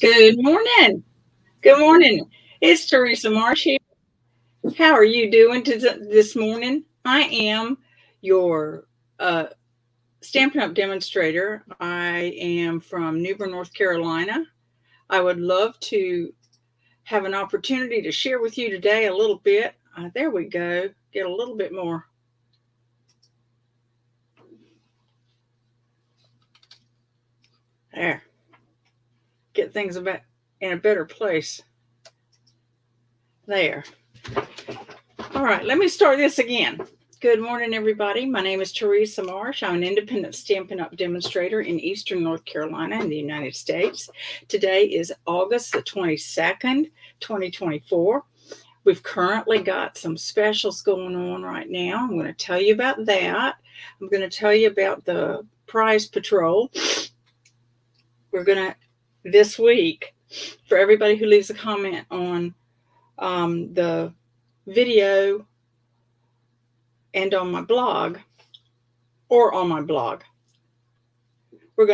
Good morning. Good morning. It's Teresa Marsh here. How are you doing this morning? I am your Stampin' Up! Demonstrator. I am from New Bern, North Carolina. I would love to have an opportunity to share with you today a little bit. There we go. Get a little bit more. There. Get things in a better place. There. All right, let me start this again. Good morning, everybody. My name is Teresa Marsh. I'm an independent Stampin' Up! Demonstrator in Eastern North Carolina in the United States. Today is August the 22nd, 2024. We've currently got some specials going on right now. I'm going to tell you about that. I'm going to tell you about the prize patrol. We're going to, this week, for everybody who leaves a comment on the video and on my blog, we're going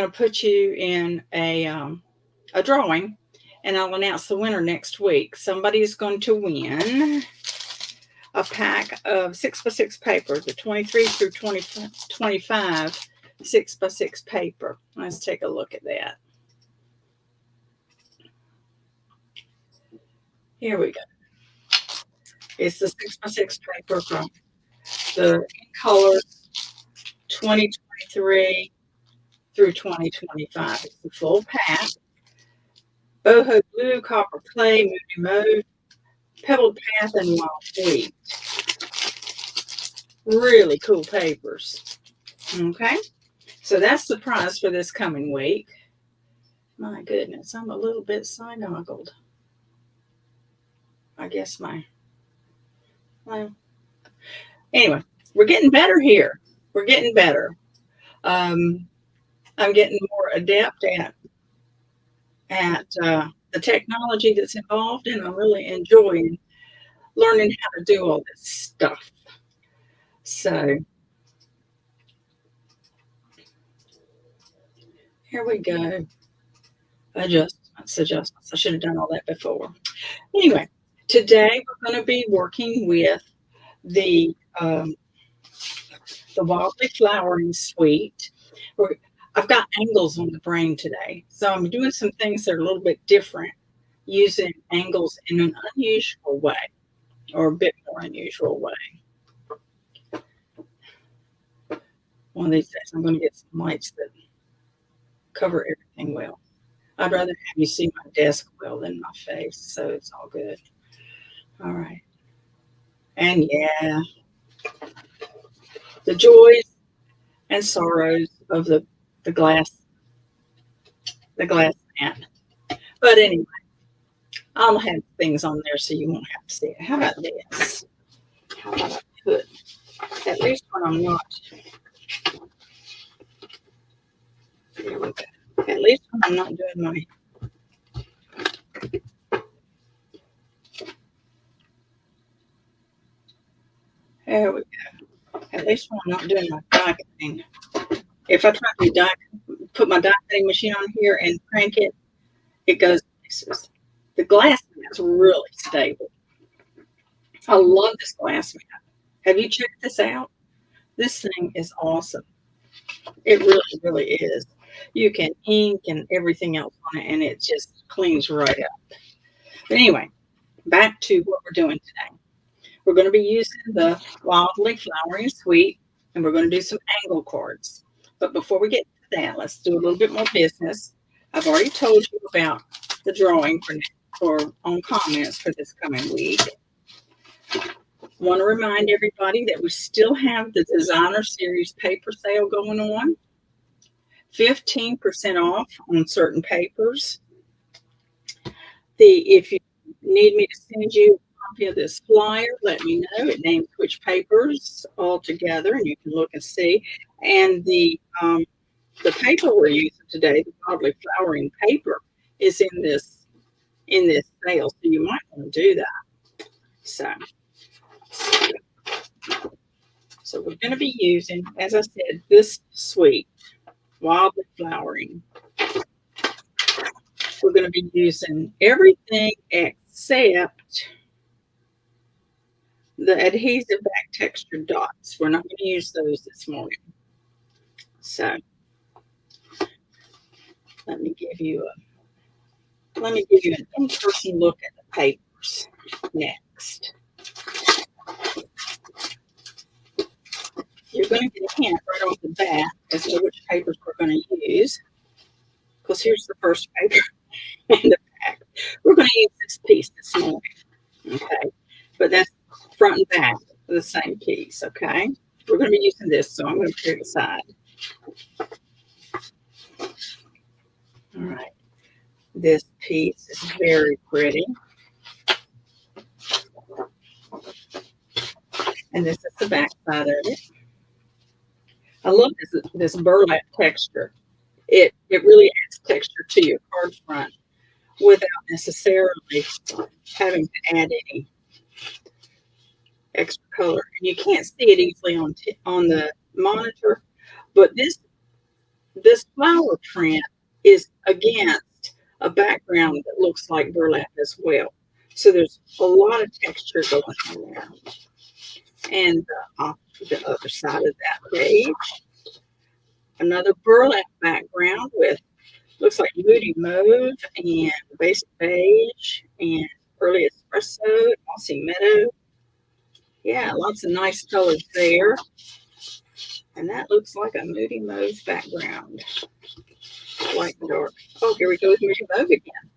to put you in a drawing, and I'll announce the winner next week. Somebody's going to win a pack of 6x6 paper, the 23 through 25 6x6 paper. Let's take a look at that. Here we go. It's the 6x6 paper from the Colors 2023 through 2025. It's the full pack. Boho Blue, Copper Clay, Moody Mauve, Pebbled Path, and Wild Wheat. Really cool papers. Okay, so that's the prize for this coming week. My goodness, I'm a little bit side-goggled. I guess well, anyway, we're getting better here. We're getting better. I'm getting more adept at the technology that's involved, and I'm really enjoying learning how to do all this stuff. So here we go. Adjustments. I should have done all that before. Anyway, today we're going to be working with the Wildly Flowering Suite. I've got angles on the brain today, so I'm doing some things that are a little bit different, using angles in an unusual way, or a bit more unusual way. One of these days, I'm going to get some lights that cover everything well. I'd rather have you see my desk well than my face, so it's all good. All right. And yeah, the joys and sorrows of the glass mat. But anyway, I'll have things on there so you won't have to see it. How about this? How about I put, at least when I'm not, here we go. At least when I'm not doing my, there we go. At least when I'm not doing my die cutting. If I try to put my die cutting machine on here and crank it, it goes places. The glass mat's really stable. I love this glass mat. Have you checked this out? This thing is awesome. It really, really is. You can ink and everything else on it, and it just cleans right up. But anyway, back to what we're doing today. We're going to be using the Wildly Flowering Suite, and we're going to do some angle cards. But before we get to that, let's do a little bit more business. I've already told you about the drawing for on comments for this coming week. Want to remind everybody that we still have the Designer Series paper sale going on. 15% off on certain papers. If you need me to send you a copy of this flyer, let me know. It names which papers all together, and you can look and see. And the paper we're using today, the Wildly Flowering paper, is in this sale, so you might want to do that. So we're going to be using, as I said, this suite, Wildly Flowering. We're going to be using everything except the adhesive back texture dots. We're not going to use those this morning. So let me give you an in-person look at the papers next. You're going to get a hint right off the bat as to which papers we're going to use. Because here's the first paper in the back. We're going to use this piece this morning. Okay. But that's front and back of the same piece. Okay. We're going to be using this, so I'm going to put it aside. All right. This piece is very pretty. And this is the back side of it. I love this burlap texture. It really adds texture to your card front without necessarily having to add any extra color. And you can't see it easily on the monitor, but this flower print is against a background that looks like burlap as well. So there's a lot of texture going on there. And off the other side of that page, another burlap background with looks like Moody Mauve and Basic Beige and Early Espresso, Mossy Meadow. Yeah, lots of nice colors there. And that looks like a Moody Mauve background. Light and dark. Oh, here we go with Moody Mauve again.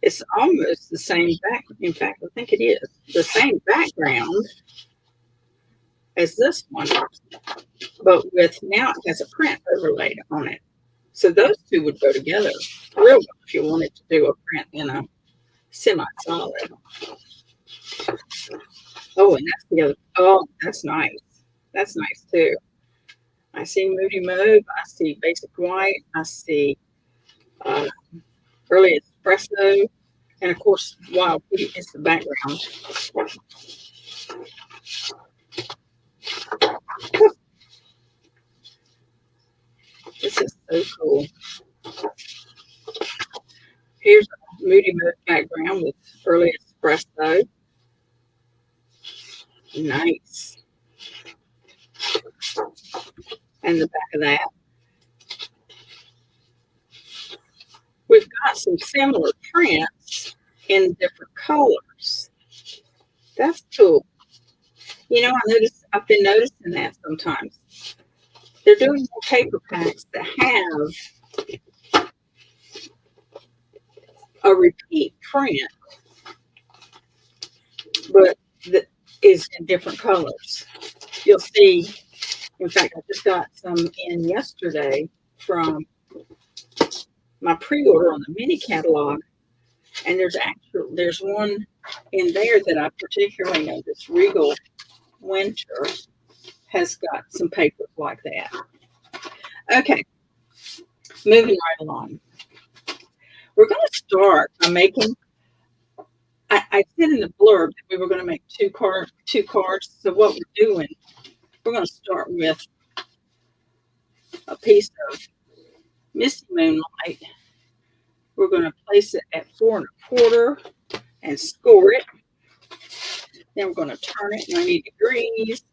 It's almost the same back. In fact, I think it is the same background as this one, but with now it has a print overlaid on it. So those two would go together real well if you wanted to do a print in a semi-solid. Oh, and that's the other. Oh, that's nice. That's nice too. I see Moody Mauve. I see Basic White. I see Early Espresso. And of course, Wild Peach is the background. This is so cool. Here's a Moody Mauve background with Early Espresso. Nice. And the back of that. We've got some similar prints in different colors. That's cool. You know, I've been noticing that sometimes. They're doing more paper packs that have a repeat print, but that is in different colors. You'll see, in fact, I just got some in yesterday from my pre-order on the mini catalog, and there's one in there that I particularly know. This Regal Winter has got some papers like that. Okay, moving right along. We're going to start by making. I said in the blurb that we were going to make two cards. So what we're doing, we're going to start with a piece of Misty Moonlight. We're going to place it at 4 1/4 and score it. Then we're going to turn it 90 degrees,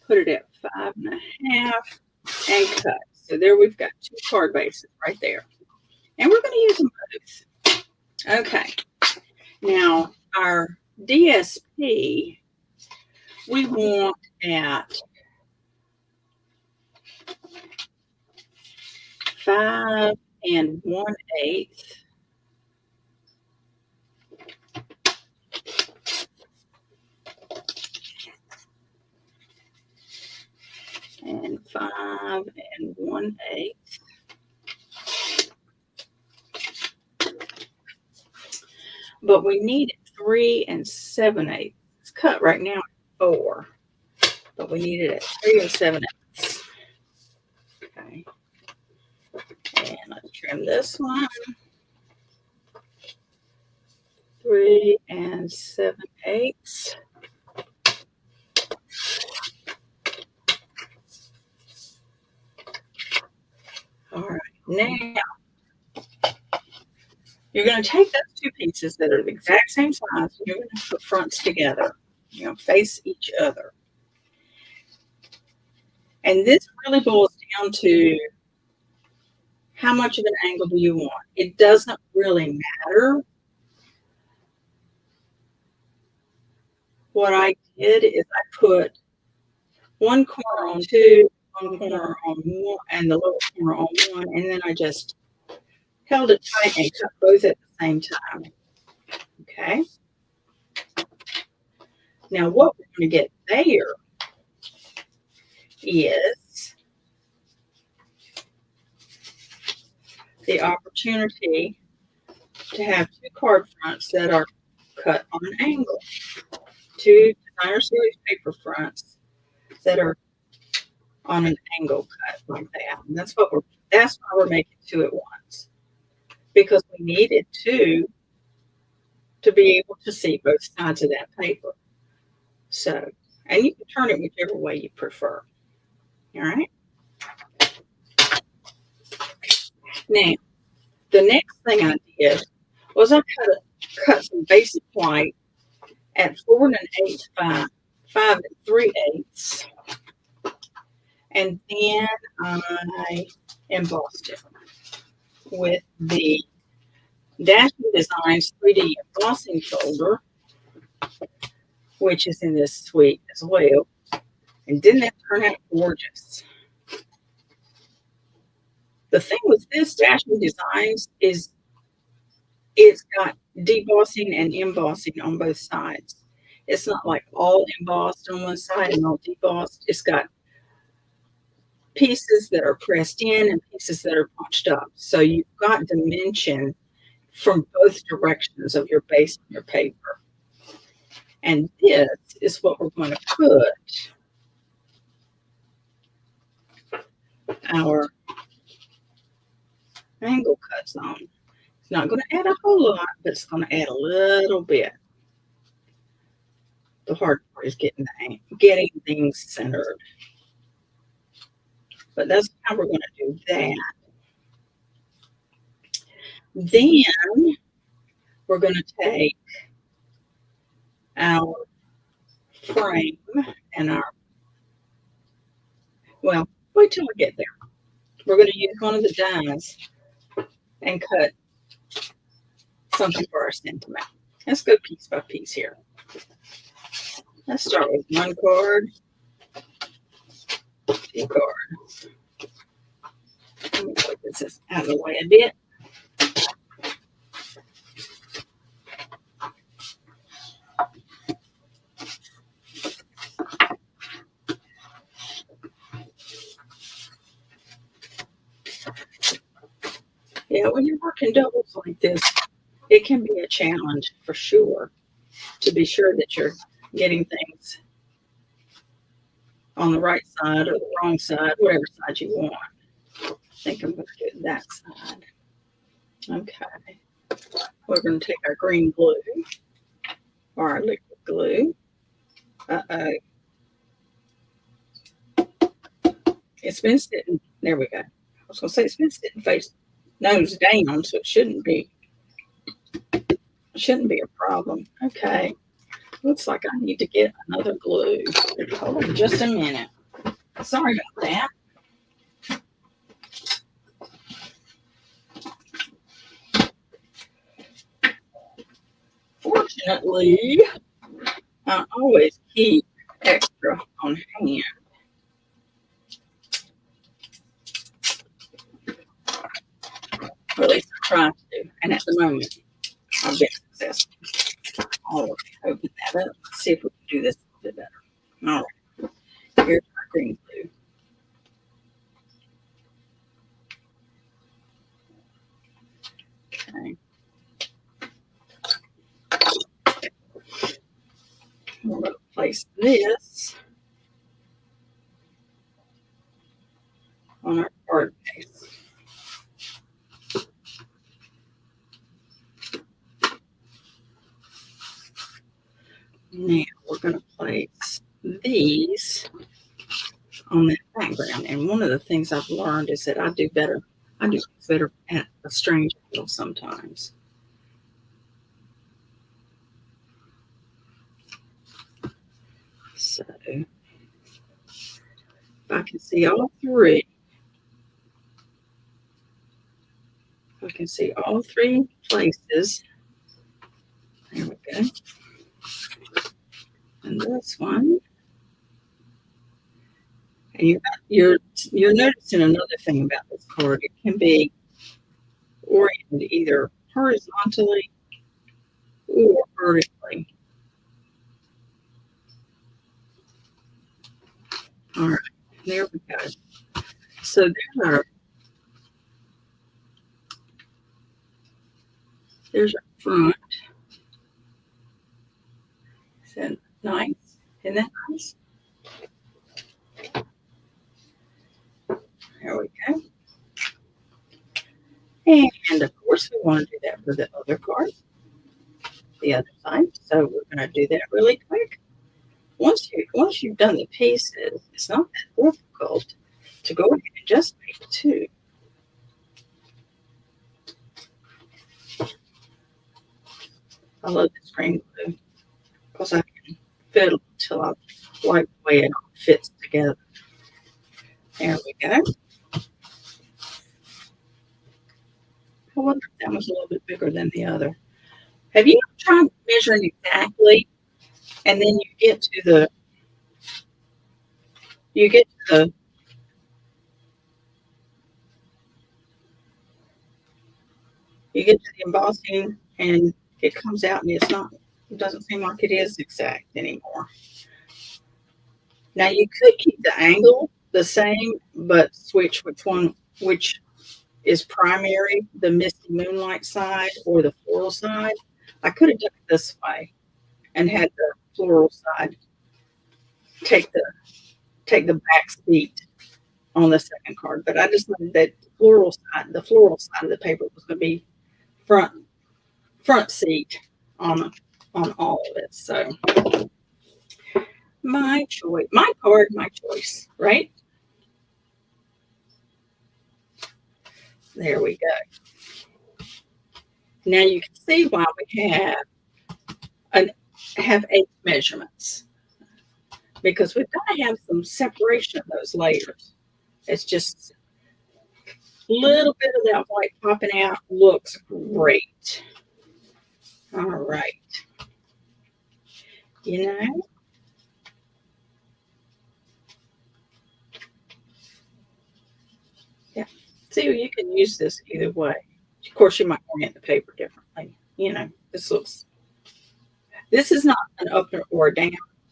put it at 5 1/2, and cut. So there we've got two card bases right there. And we're going to use them both. Okay. Now, our DSP, we want at 5 1/8. And 5 1/8. But we need 3 7/8. It's cut right now at 4, but we need it at 3 7/8. Okay. And let's trim this one. 3 7/8. All Now, you're going to take those two pieces that are the exact same size, and you're going to put fronts together, face each other. And this really boils down to how much of an angle do you want? It doesn't really matter. What I did is I put one corner on two, one corner on one, and the little corner on one, and then I just held it tight and cut both at the same time. Okay. Now what we're going to get there is the opportunity to have two card fronts that are cut on an angle. Two designer series paper fronts that are on an angle cut like that. And that's why we're making two at once. Because we needed two to be able to see both sides of that paper. So, and you can turn it whichever way you prefer. All right. Now, the next thing I did was I cut some basic white at 4 1/8 by 5 3/8, and then I embossed it with the Dashing Designs 3D embossing folder, which is in this suite as well. And didn't that turn out gorgeous? The thing with this Dashing Designs is it's got debossing and embossing on both sides. It's not like all embossed on one side and all debossed. It's got pieces that are pressed in and pieces that are punched up. So you've got dimension from both directions of your base on your paper. And this is what we're going to put our angle cuts on. It's not going to add a whole lot, but it's going to add a little bit. The hard part is getting things centered. But that's how we're going to do that. Then we're going to take our frame and wait till we get there. We're going to use one of the dies and cut something for our sentiment. Let's go piece by piece here. Let's start with one card, two cards. Let me put this out of the way a bit. Yeah, when you're working doubles like this, it can be a challenge for sure to be sure that you're getting things on the right side or the wrong side, whatever side you want. I think I'm going to do that side. Okay. We're going to take our green glue or our liquid glue. Uh-oh. It's been sitting, there we go. I was going to say it's been sitting nose down, so it shouldn't be a problem. Okay. Looks like I need to get another glue. Hold on just a minute. Sorry about that. Fortunately, I always keep extra on hand. Or at least I try to. And at the moment, I've been successful. I'll open that up. See if we can do this a little bit better. All right. Here's my green glue. Okay. We're going to place this on our card base. Now we're going to place these on that background. And one of the things I've learned is that I do better I do better at a strange angle sometimes. So if I can see all three, I can see all three places. There we go. And this one. And you're noticing another thing about this card. It can be oriented either horizontally or vertically. All right, there we go. So there's our front. Is that nice? Isn't that nice? There we go. And of course, we want to do that for the other card, the other side. So we're going to do that really quick. Once you've done the pieces, it's not that difficult to go ahead and just make two. I love this green glue because I can fiddle until I like the way it all fits together. There we go. I wonder if that was a little bit bigger than the other. Have you tried measuring exactly, and then you get to the embossing, and it comes out, and it doesn't seem like it is exact anymore. Now you could keep the angle the same, but switch which is primary, the misty moonlight side or the floral side. I could have done it this way and had the floral side take the back seat on the second card, but I just wanted that the floral side of the paper was going to be front seat on on all of it. So my choice, my card, my choice, right? There we go. Now you can see why we have 8 measurements because we've got to have some separation of those layers. It's just a little bit of that white popping out looks great. All right. You know, yeah. See, you can use this either way. Of course, you might orient the paper differently. This is not an up or a down,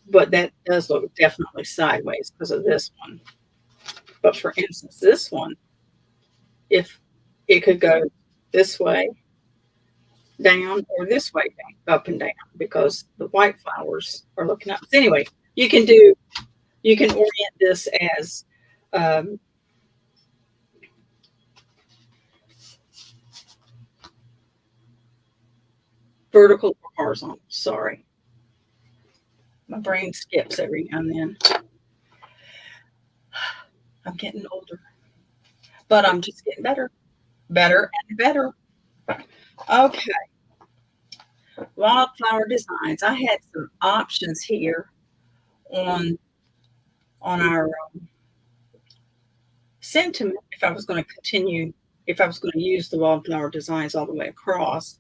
but that does look definitely sideways because of this one. But for instance, this one, if it could go this way down or this way down, up and down, because the white flowers are looking up. So anyway, you can orient this as um, vertical or horizontal. Sorry, my brain skips every now and then. I'm getting older, but I'm just getting better and better. Okay, wildflower designs. I had some options here on our sentiment if I was going to continue, if I was going to use the wildflower designs all the way across.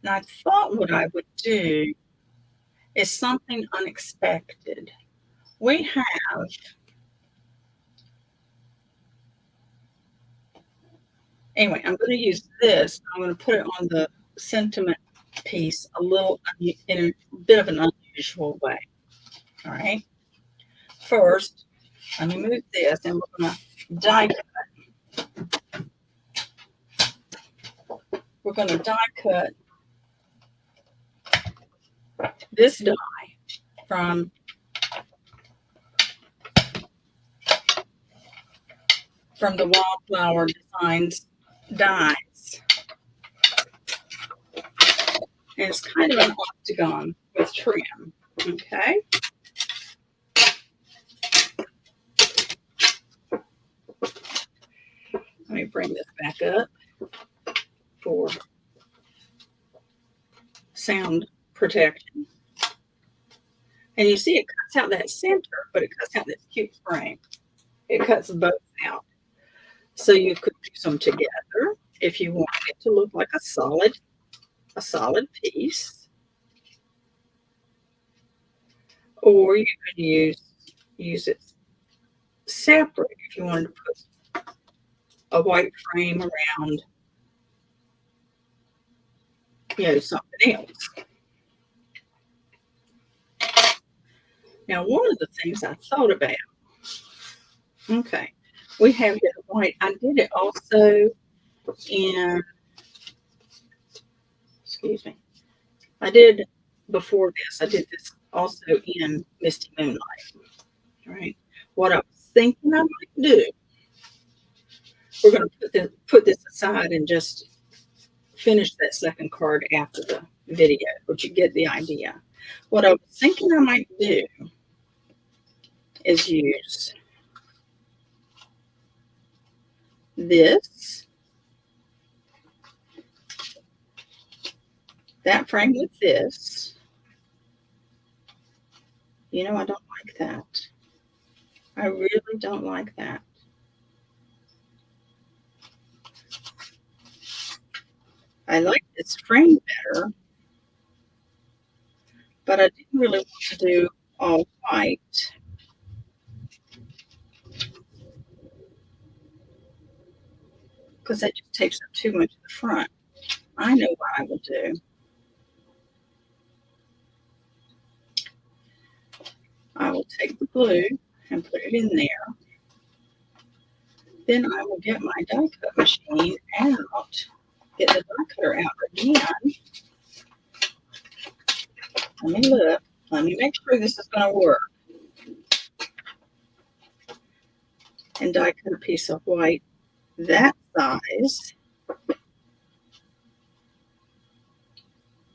And I thought what I would do is something unexpected. We have anyway, I'm going to use this. I'm going to put it on the sentiment piece in a bit of an unusual way. All right. First, let me move this and we're going to die cut. We're going to die cut this die from the Wildflower Designs dies. And it's kind of an octagon with trim. Okay. Let me bring this back up for sound protection. And you see it cuts out that center, but it cuts out this cute frame. It cuts both out. So you could use them together if you want it to look like a solid piece. Or you could use it separate if you wanted to put a white frame around, something else. Now, one of the things I thought about, okay, we have it white. I did it also in, excuse me, I did before this. I did this also in Misty Moonlight. All right. What I was thinking I might do, we're going to put this aside and just finish that second card after the video, but you get the idea. What I was thinking I might do is use that frame with this. I don't like that. I really don't like that. I like this frame better, but I didn't really want to do all white. Because that just takes up too much of the front. I know what I will do. I will take the blue and put it in there. Then I will get my die cut machine out, get the die cutter out again. Let me look. Let me make sure this is going to work. And die cut a piece of white that size.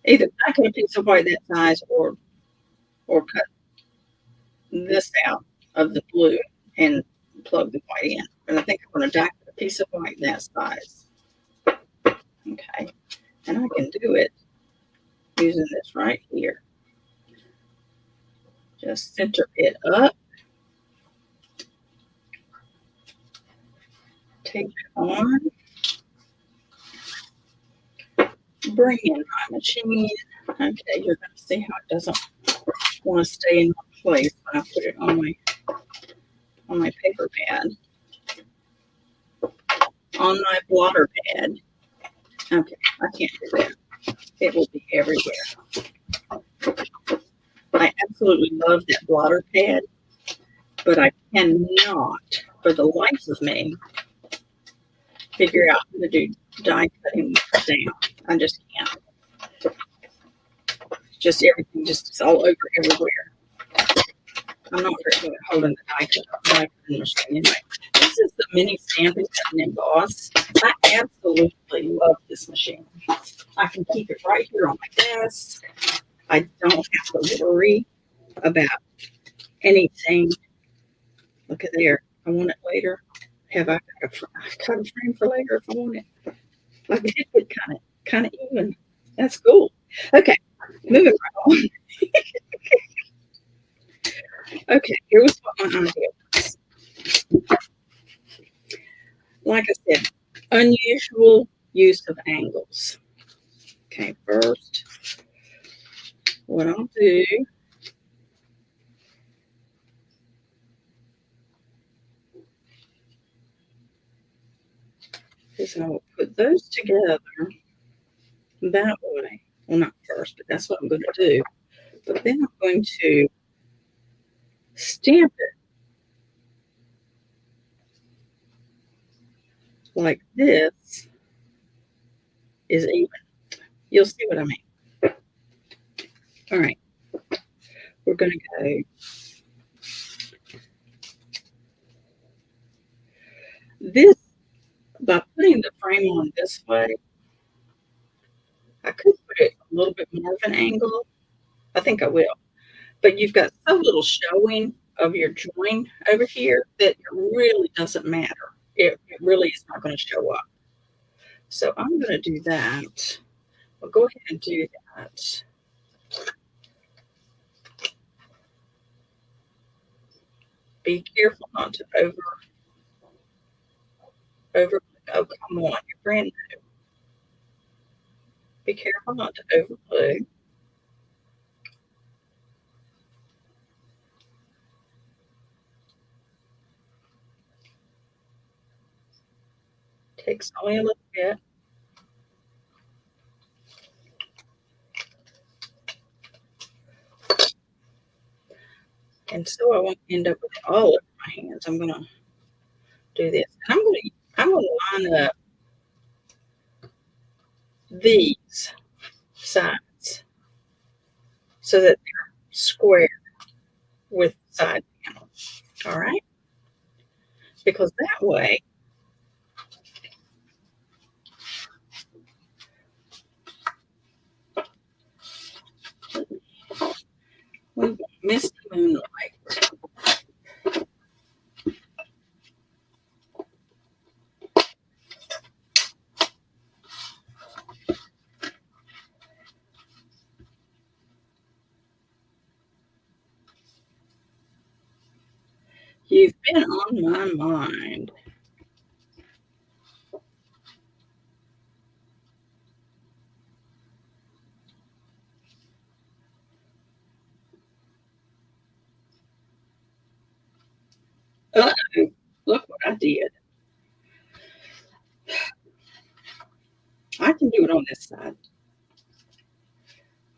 Either die cut a piece of white that size or cut this out of the blue and plug the white in. And I think I'm going to die cut a piece of white that size. Okay. And I can do it using this right here. Just center it up. Take it on. Bring in my machine. Okay, you're going to see how it doesn't want to stay in one place when I put it on my paper pad. On my blotter pad. Okay, I can't do that. It will be everywhere. I absolutely love that blotter pad, but I cannot, for the life of me, figure out how to do die cutting down. I just can't. Just everything just is all over everywhere. I'm not very good at holding the die cutting machine. Anyway, this is the mini Stampin' Cut and Emboss. I absolutely love this machine. I can keep it right here on my desk. I don't have to worry about anything. Look at there. I want it later. Have I cut a frame for later if I want it? Like it did kind of even. That's cool. Okay, moving right on. Okay, here was what my idea was. Like I said, unusual use of angles. Okay, first, what I'll do is I'll put those together that way. Well, not first, but that's what I'm going to do. But then I'm going to stamp it like this is even. You'll see what I mean. All right. We're going to go this, by putting the frame on this way, I could put it a little bit more of an angle. I think I will. But you've got so little showing of your join over here that it really doesn't matter it really is not going to show up. So I'm going to do that. I'll go ahead and do that. Be careful not to over. Oh, come on, you're brand new. Be careful not to over glue. Takes only a little bit. And so I won't end up with it all over my hands. I'm gonna do this. And I'm gonna line up these sides so that they're square with the side panel. All right? Because that way we won't miss the moonlight. You've been on my mind. Uh-oh, look what I did. I can do it on this side.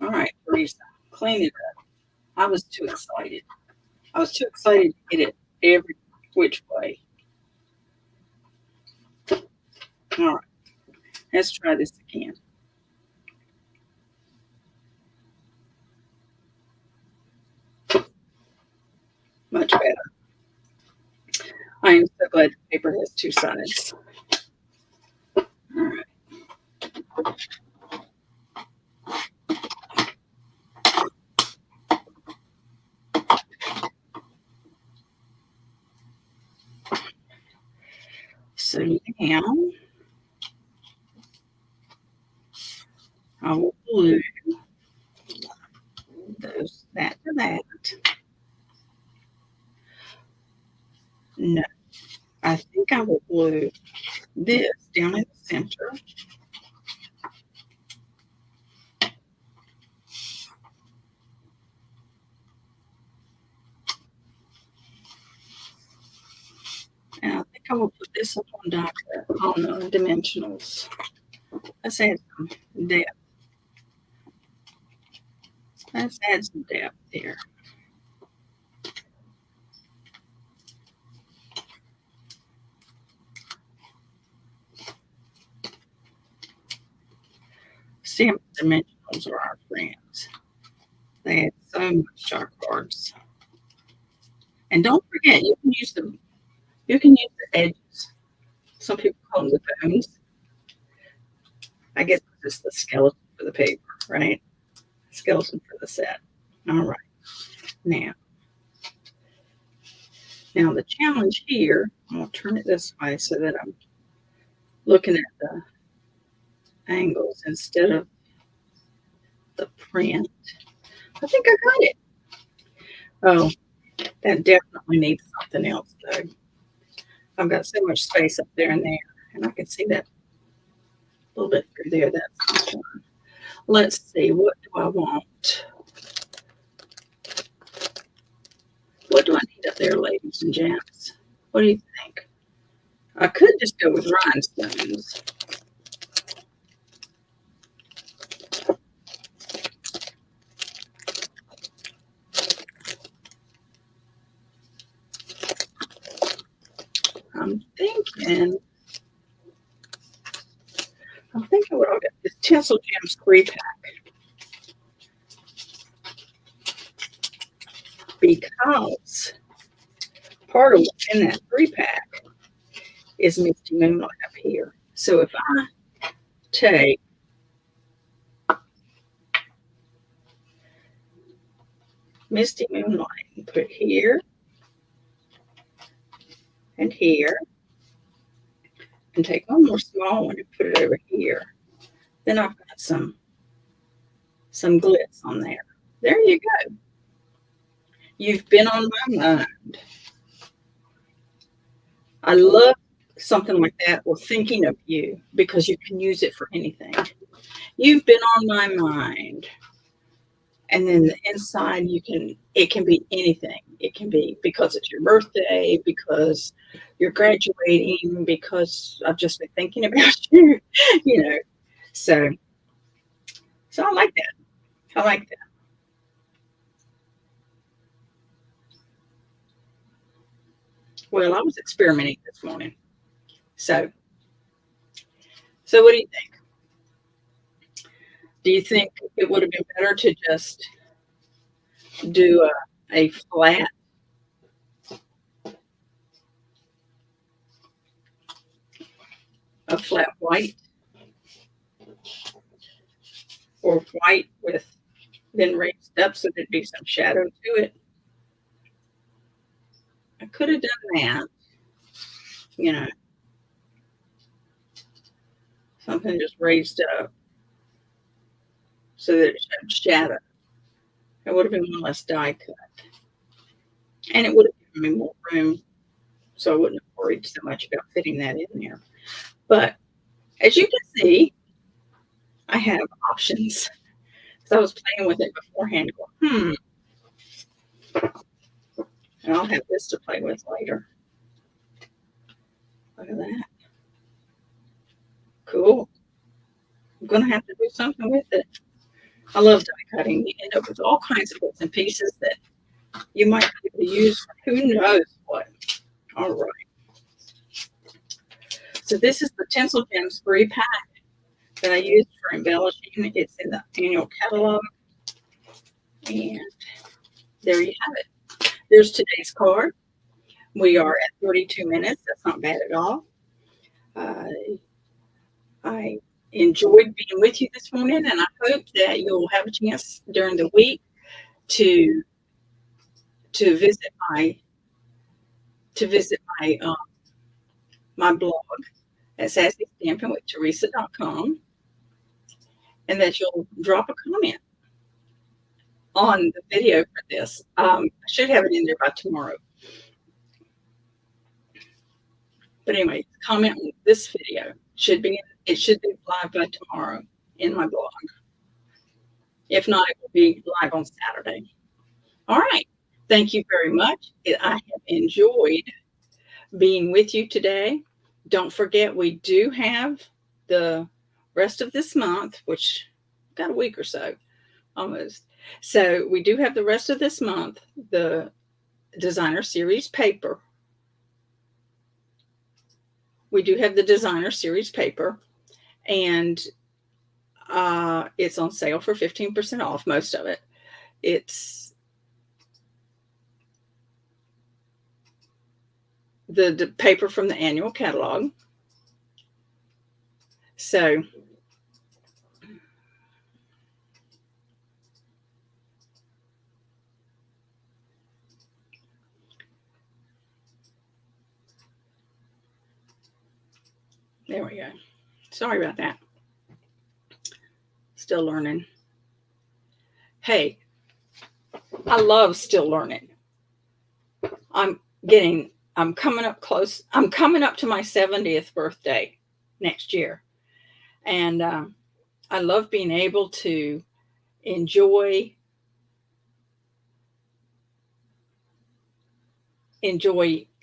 All right, Teresa, clean it up. I was too excited. I was too excited to get it every which way. All right, let's try this again. Much better. I am so glad the paper has two sides. All right. So now I will glue that to that. No, I think I will glue this down in the center. And I think I will put this up on the dimensionals. Let's add some depth. Let's add some depth there. Stamp dimensionals are our friends. They add so much to our cards. And don't forget, you can use the edges. Some people call them the bones. I guess it's the skeleton for the paper, right? Skeleton for the set. All right. Now, the challenge here, I'll turn it this way so that I'm looking at the angles instead of the print. I think I got it. Oh, that definitely needs something else though. I've got so much space up there and there, and I can see that a little bit through there. That's fine. Let's see, what do I want? What do I need up there, ladies and gents? What do you think? I could just go with rhinestones. I'm thinking what I'll get is Tinsel Gems 3-pack. Because part of what's in that 3-pack is Misty Moonlight up here. So if I take Misty Moonlight and put it here and here and take one more small one and put it over here. Then I've got some glitz on there. There you go. You've been on my mind. I love something like that, or thinking of you, because you can use it for anything. You've been on my mind. And then the inside, it can be anything. It can be because it's your birthday, because you're graduating, because I've just been thinking about you, you know. So, so I like that. I like that. Well, I was experimenting this morning. So, so what do you think? Do you think it would have been better to just do a flat white, or white with then raised up so there'd be some shadow to it? I could have done that, you know, something just raised up so that it showed shadow. It would have been one less die cut. And it would have given me more room, so I wouldn't have worried so much about fitting that in there. But as you can see, I have options. So I was playing with it beforehand, going, and I'll have this to play with later. Look at that. Cool. I'm going to have to do something with it. I love die cutting. You end up with all kinds of bits and pieces that you might be able to use for who knows what. All right. So this is the Tinsel Gems 3-pack that I used for embellishing. It's in the annual catalog. And there you have it. There's today's card. We are at 32 minutes. That's not bad at all. I enjoyed being with you this morning, and I hope that you'll have a chance during the week to visit my blog at sassystampingwiththeresa.com, and that you'll drop a comment on the video for this. I should have it in there by tomorrow. But anyway, comment on this video. It should be live by tomorrow in my blog. If not, it will be live on Saturday. All right. Thank you very much. I have enjoyed being with you today. Don't forget, we do have the rest of this month, which got a week or so almost. So we do have the rest of this month, the designer series paper. We do have the designer series paper, and it's on sale for 15% off, most of it. It's the paper from the annual catalog. So there we go. Sorry about that. Still learning. Hey, I love still learning. I'm coming up close. I'm coming up to my 70th birthday next year. And I love being able to enjoy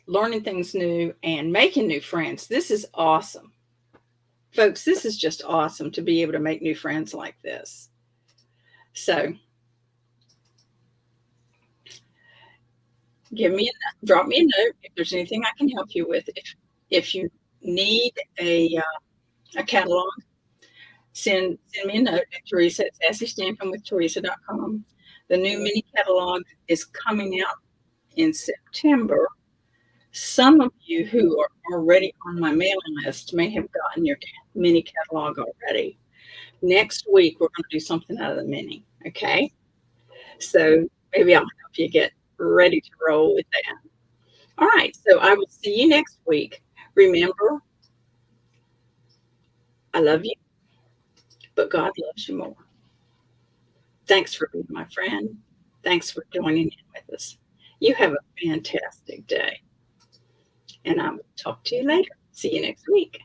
learning things new and making new friends. This is awesome. Folks, this is just awesome to be able to make new friends like this. So drop me a note if there's anything I can help you with. If you need a catalog, send me a note at Theresa at sassystampingwiththeresa.com. The new mini catalog is coming out in September. Some of you who are already on my mailing list may have gotten your mini catalog already. Next week, we're going to do something out of the mini. Okay. So maybe I'll help you get ready to roll with that. All right. So I will see you next week. Remember, I love you, but God loves you more. Thanks for being my friend. Thanks for joining in with us. You have a fantastic day, and I will talk to you later. See you next week.